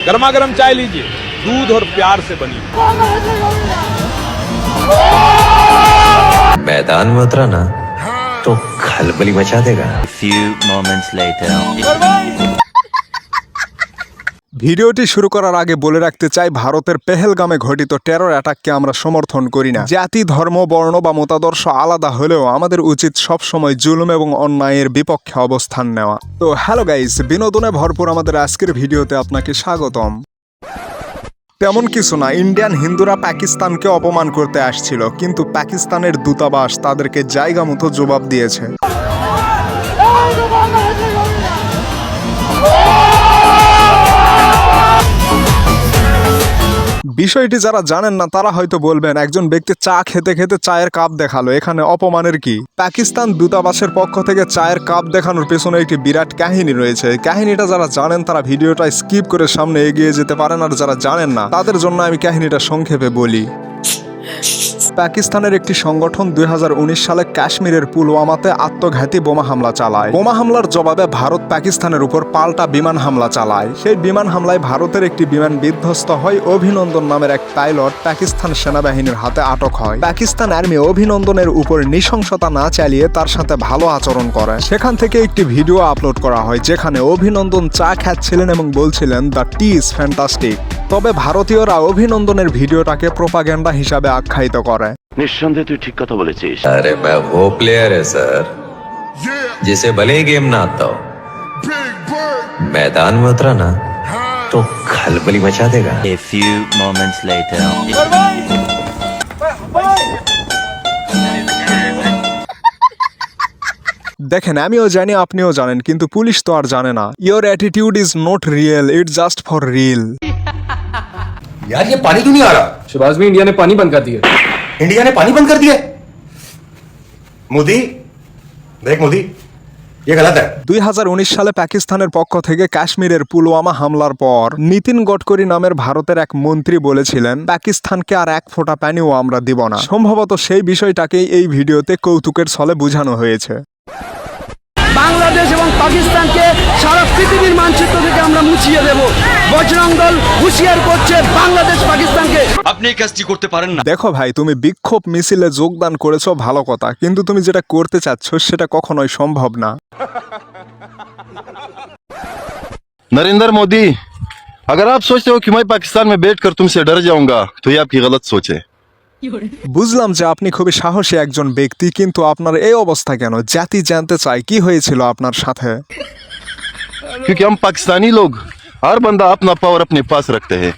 गर्मा गर्म चाय लीजिए, दूध और प्यार से बनी। मैदान में उतरा ना तो खलबली मचा देगा। few moments later. ভিডিওটি শুরু করার আগে বলে রাখতে চাই, ভারতের পেহেলগামে ঘটিত টেরর অ্যাটাককে আমরা সমর্থন করি না। জাতি, ধর্ম, বর্ণ বা মতাদর্শ আলাদা হলেও আমাদের উচিত সবসময় জুলুম এবং অন্যায়ের বিপক্ষে অবস্থান নেওয়া। তো হ্যালো গাইস, বিনোদনে ভরপুর আমাদের আজকের ভিডিওতে আপনাকে স্বাগতম। তেমন কিছু না, ইন্ডিয়ান হিন্দুরা পাকিস্তানকে অপমান করতে আসছিল, কিন্তু পাকিস্তানের দূতাবাস তাদেরকে জায়গা মতো জবাব দিয়েছে। বিষয়টি যারা জানেন না তারা হয়তো বলবেন, একজন ব্যক্তি চা খেতে খেতে চায়ের কাপ দেখালো, এখানে অপমানের কি? পাকিস্তান দূতাবাসের পক্ষ থেকে চায়ের কাপ দেখানোর পেছনে একটি বিরাট কাহিনী রয়েছে। কাহিনীটা যারা জানেন তারা ভিডিওটা স্কিপ করে সামনে এগিয়ে যেতে পারেন, আর যারা জানেন না তাদের জন্য আমি কাহিনীটা সংক্ষেপে বলি। পাকিস্তানের একটি সংগঠন 2019 সালে কাশ্মীরের পুলওয়ামাতে আত্মঘাতী বোমা হামলা চালায়। বোমা হামলার জবাবে ভারত পাকিস্তানের উপর পাল্টা বিমান হামলা চালায়। সেই বিমান হামলায় ভারতের একটি বিমান বিধ্বস্ত হয়। অভিনন্দন নামের এক পাইলট পাকিস্তান সেনাবাহিনীর হাতে আটক হয়। পাকিস্তান আর্মি অভিনন্দনের উপর নৃশংসতা না চালিয়ে তার সাথে ভালো আচরণ করে। সেখান থেকে একটি ভিডিও আপলোড করা হয় যেখানে অভিনন্দন চা খাচ্ছিলেন এবং বলছিলেন, দ্য টি ইজ ফ্যান্টাস্টিক। তবে ভারতীয়রা অভিনন্দনের ভিডিওটাকে প্রোপাগ্যান্ডা হিসাবে আখ্যায়িত করে। নিঃসন্দেহে তুই ঠিক কথা বলেছিস। अरे मैं वो प्लेयर है सर जिसे भले ही गेम ना आता हो, मैदान में उतरा ना तो खलबली मचा देगा। A few moments later. দেখেন, আমিও জানি আপনিও জানেন, কিন্তু পুলিশ তো আর জানে না। Your attitude is not real, it's just for reel. यार ये पानी क्यों नहीं आ रहा? शहबाज में इंडिया ने पानी बंद कर दिया। इंडिया ने पानी बंद कर दिया? मोदी देख मोदी, ये गलत है। 2019 সালে পাকিস্তানের পক্ষ থেকে কাশ্মীরের পুলওয়ামা হামলার পর নীতিন গডকরি নামের ভারতের এক মন্ত্রী বলেছিলেন, পাকিস্তানকে আর এক ফোঁটা পানিও আমরা দিব না। সম্ভবত সেই বিষয়টাকেই এই ভিডিওতে কৌতুকের ছলে বোঝানো হয়েছে। বাংলাদেশ এবং পাকিস্তানকে সারা পৃথিবীর মানচিত্র থেকে আমরা মুছিয়ে দেব। বজরং দল হুঁশিয়ার করছে বাংলাদেশ পাকিস্তানকে। আপনি এই কাজটি করতে পারেন না। দেখো ভাই, তুমি বিক্ষোভ মিছিলে যোগদান করেছো ভালো কথা, কিন্তু তুমি যেটা করতে চাচ্ছ সেটা কখনোই সম্ভব না। नरेंद्र मोदी, अगर आप सोचते हो कि मैं पाकिस्तान में बैठकर तुमसे डर जाऊंगा तो ये आपकी गलत सोच है। বুঝলাম যে আপনি খুবই সাহসী একজন ব্যক্তি, কিন্তু আপনার এই অবস্থা কেন? জাতি জানতে চায় কি হয়েছিল আপনার সাথে। क्योंकि हम पाकिस्तानी लोग हर बंदा अपना पावर अपने पास रखते हैं।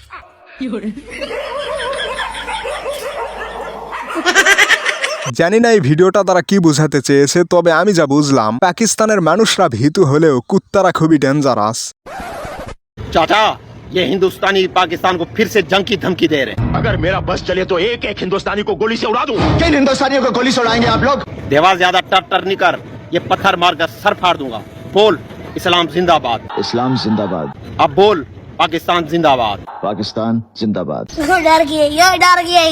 জানি না এই ভিডিওটা তারা কি বোঝাতে চেয়েছে, তবে আমি যা বুঝলাম, পাকিস্তানের মানুষরা ভীতু হলেও কুত্তারা খুবই ডেঞ্জারাস। चाचा, ये हिंदुस्तानी पाकिस्तान को फिर से जंग की धमकी दे रहे हैं। अगर मेरा बस चले तो एक एक हिंदुस्तानी को गोली से उड़ा दूं। किन हिंदुस्तानियों को गोली से उड़ाएंगे आप लोग? देवा ज्यादा टर नहीं कर, ये पत्थर मार कर सर फाड़ दूंगा। बोल इस्लाम जिंदाबाद। इस्लाम जिंदाबाद। अब बोल पाकिस्तान जिंदाबाद। पाकिस्तान जिंदाबाद। डर गए।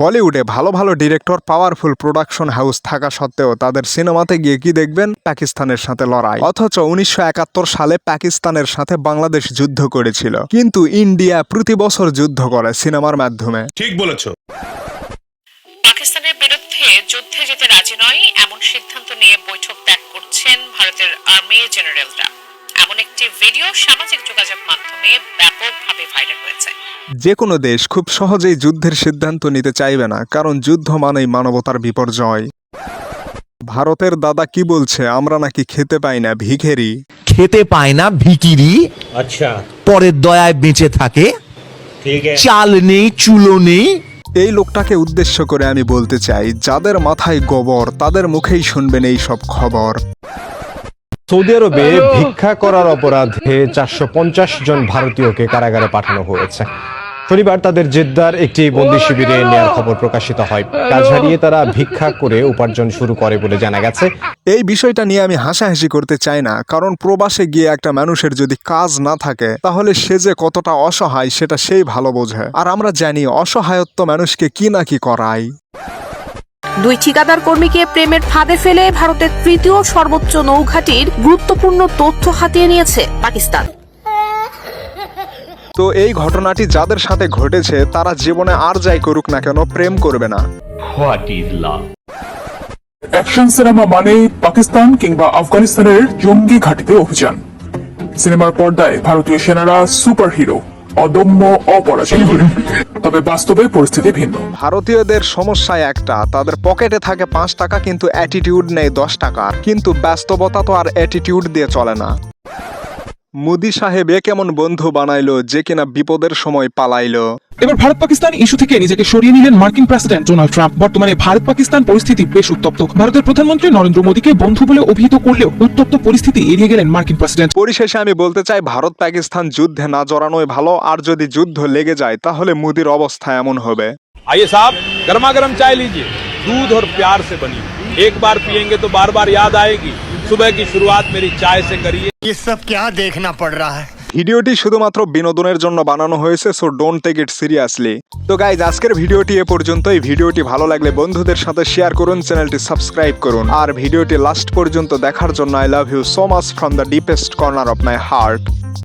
বলিউডে ভালো ভালো ডিরেক্টর, পাওয়ারফুল প্রোডাকশন হাউস থাকা সত্ত্বেও তাদের সিনেমাতে গিয়ে কি দেখবেন? পাকিস্তানের সাথে লড়াই। অথচ 1971 সালে পাকিস্তানের সাথে বাংলাদেশ যুদ্ধ করেছিল, কিন্তু ইন্ডিয়া প্রতি বছর যুদ্ধ করে সিনেমার মাধ্যমে। ठीक बोलेছো। পাকিস্তানের বিরুদ্ধে যুদ্ধে যেতে রাজি নয় এমন সিদ্ধান্ত নিয়ে বৈঠক ত্যাগ করছেন ভারতের আর্মি জেনারেলরা। এমন একটি ভিডিও সামাজিক যোগাযোগ মাধ্যমে ব্যাপকভাবে ভাইরাল হয়েছে। যে কোনো দেশ খুব সহজেই যুদ্ধের সিদ্ধান্ত নিতে চাইবে না, কারণ যুদ্ধ মানেই মানবতার বিপর্যয়। ভারতের দাদা কি বলছে? আমরা নাকি খেতে পাই না, ভিখেরি। খেতে পায় না, ভিকিরি। আচ্ছা, পরের দয়ায় বেঁচে থাকে। ঠিক আছে। চাল নেই, চুলো নেই। এই লোকটাকে উদ্দেশ্য করে আমি বলতে চাই, যাদের মাথায় গোবর তাদের মুখেই শুনবেন এই সব খবর। সৌদি আরবে ভিক্ষা করার অপরাধে 450 জন ভারতীয়কে কারাগারে পাঠানো হয়েছে। শনিবার তাদের জেদ্দার একটি বন্দি শিবিরে নেয়ার খবর প্রকাশিত হয়। কাজ হারিয়ে তারা ভিক্ষা করে উপার্জন শুরু করে বলে জানা গেছে। এই বিষয়টা নিয়ে আমি হাসাহাসি করতে চাই না, কারণ প্রবাসে গিয়ে একটা মানুষের যদি কাজ না থাকে তাহলে সে যে কতটা অসহায় সেটা সেই ভালো বোঝে। আর আমরা জানি অসহায়ত্ব মানুষকে কি না কি করায়। দুই ঠিকাদার কর্মীকে প্রেমের ফাঁদে ফেলে ভারতের তৃতীয় সর্বোচ্চ নৌঘাটির গুরুত্বপূর্ণ তথ্য হাতিয়ে নিয়েছে পাকিস্তান। তো এই ঘটনাটি যাদের সাথে ঘটেছে তারা জীবনে আর যাই করুক না কেন প্রেম করবে না। What is love? Action cinema মানে পাকিস্তান কিংবা আফগানিস্তানের জঙ্গি ঘাঁটিতে অভিযান। সিনেমার পর্দায় ভারতীয় সেনারা সুপার হিরো, অদম্য, অপরাজেয়। তবে বাস্তবে পরিস্থিতি ভিন্ন। ভারতীয়দের সমস্যা একটা, তাদের পকেটে থাকে 5 টাকা কিন্তু অ্যাটিটিউড নেই 10 টাকার। কিন্তু বাস্তবতা তো আর অ্যাটিটিউড দিয়ে চলে না। মোদি সাহেব কেমন বন্ধু বানাইলো যে কিনা বিপদের সময় পালাইলো। এবার ভারত পাকিস্তান ইস্যু থেকে নিজেকে সরিয়ে নিলেন মার্কিন প্রেসিডেন্ট ডোনাল্ড ট্রাম্প। বর্তমানে ভারত পাকিস্তান পরিস্থিতি বেশ উত্তপ্ত। ভারতের প্রধানমন্ত্রী নরেন্দ্র মোদীকে বন্ধু বলে অভিহিত করলেও উত্তপ্ত পরিস্থিতি এড়িয়ে গেলেন মার্কিন প্রেসিডেন্ট। পরিশেষে আমি বলতে চাই ভারত পাকিস্তান যুদ্ধে না জড়ানোই ভালো, আর যদি যুদ্ধ লেগে যায় তাহলে মোদির অবস্থা এমন হবে। आइए साहब, गर्मा गर्म चाय लीजिए, दूध और प्यार से बनी। एक बार पियेंगे तो बार बार याद आएगी, सुबह की शुरुआत मेरी चाय से करिए। ये सब क्या देखना पड़ रहा है? ভিডিওটি শুধুমাত্র বিনোদনের জন্য বানানো হয়েছে, so don't take it seriously. তো গাইজ, আজকের ভিডিওটি এ পর্যন্তই। ভিডিওটি ভালো লাগলে বন্ধুদের সাথে শেয়ার করুন, চ্যানেলটি সাবস্ক্রাইব করুন, আর ভিডিওটি লাস্ট পর্যন্ত দেখার জন্য I love you so much from the deepest corner of my heart.